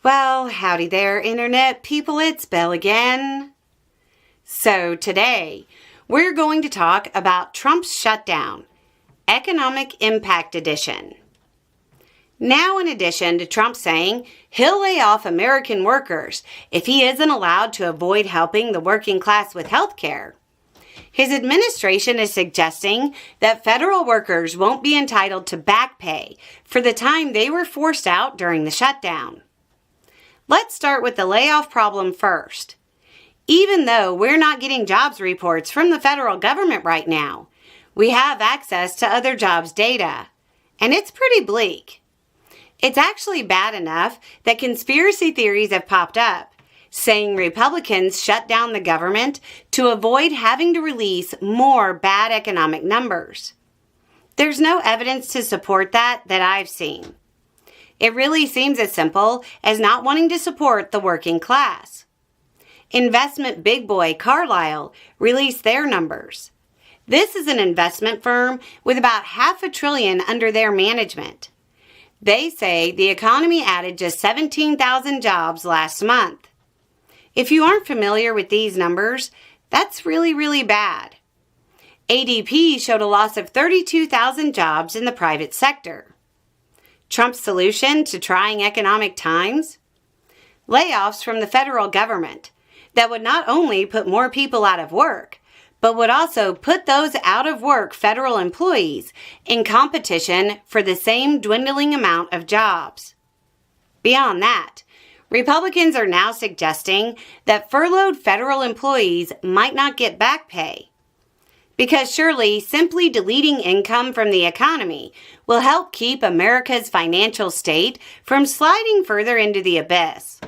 Well, howdy there, Internet people. It's Beau again. So today, we're going to talk about Trump's shutdown, Economic Impact Edition. Now, in addition to Trump saying he'll lay off American workers if he isn't allowed to avoid helping the working class with health care, his administration is suggesting that federal workers won't be entitled to back pay for the time they were forced out during the shutdown. Let's start with the layoff problem first. Even though we're not getting jobs reports from the federal government right now, we have access to other jobs data, and it's pretty bleak. It's actually bad enough that conspiracy theories have popped up, saying Republicans shut down the government to avoid having to release more bad economic numbers. There's no evidence to support that I've seen. It really seems as simple as not wanting to support the working class. Investment big boy Carlyle released their numbers. This is an investment firm with about $500 billion under their management. They say the economy added just 17,000 jobs last month. If you aren't familiar with these numbers, that's really bad. ADP showed a loss of 32,000 jobs in the private sector. Trump's solution to trying economic times? Layoffs from the federal government that would not only put more people out of work, but would also put those out of work federal employees in competition for the same dwindling amount of jobs. Beyond that, Republicans are now suggesting that furloughed federal employees might not get back pay, because surely simply deleting income from the economy will help keep America's financial state from sliding further into the abyss.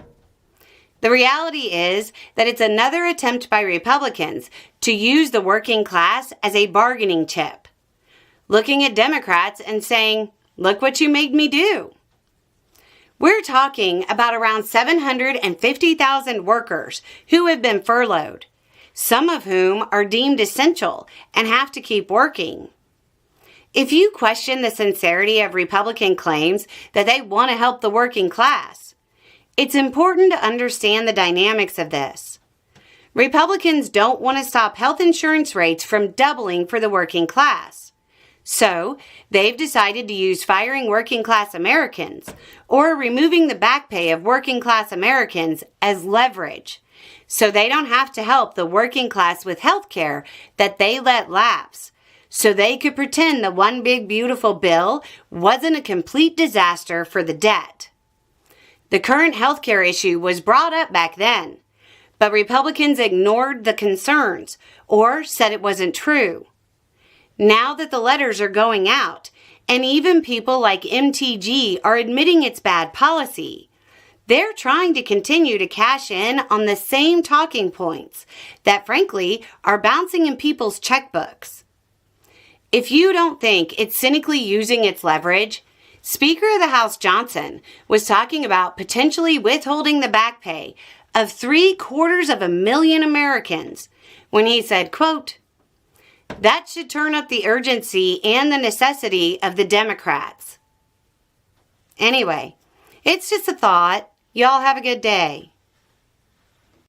The reality is that it's another attempt by Republicans to use the working class as a bargaining chip, looking at Democrats and saying, "Look what you made me do." We're talking about around 750,000 workers who have been furloughed, some of whom are deemed essential and have to keep working. If you question the sincerity of Republican claims that they want to help the working class, it's important to understand the dynamics of this. Republicans don't want to stop health insurance rates from doubling for the working class. So, they've decided to use firing working class Americans or removing the back pay of working class Americans as leverage, so they don't have to help the working class with health care that they let lapse, so they could pretend the one big beautiful bill wasn't a complete disaster for the debt. The current health care issue was brought up back then, but Republicans ignored the concerns or said it wasn't true. Now that the letters are going out, and even people like MTG are admitting it's bad policy, they're trying to continue to cash in on the same talking points that, frankly, are bouncing in people's checkbooks. If you don't think it's cynically using its leverage, Speaker of the House Johnson was talking about potentially withholding the back pay of 750,000 Americans when he said, quote, "That should turn up the urgency and the necessity of the Democrats." Anyway, it's just a thought. Y'all have a good day.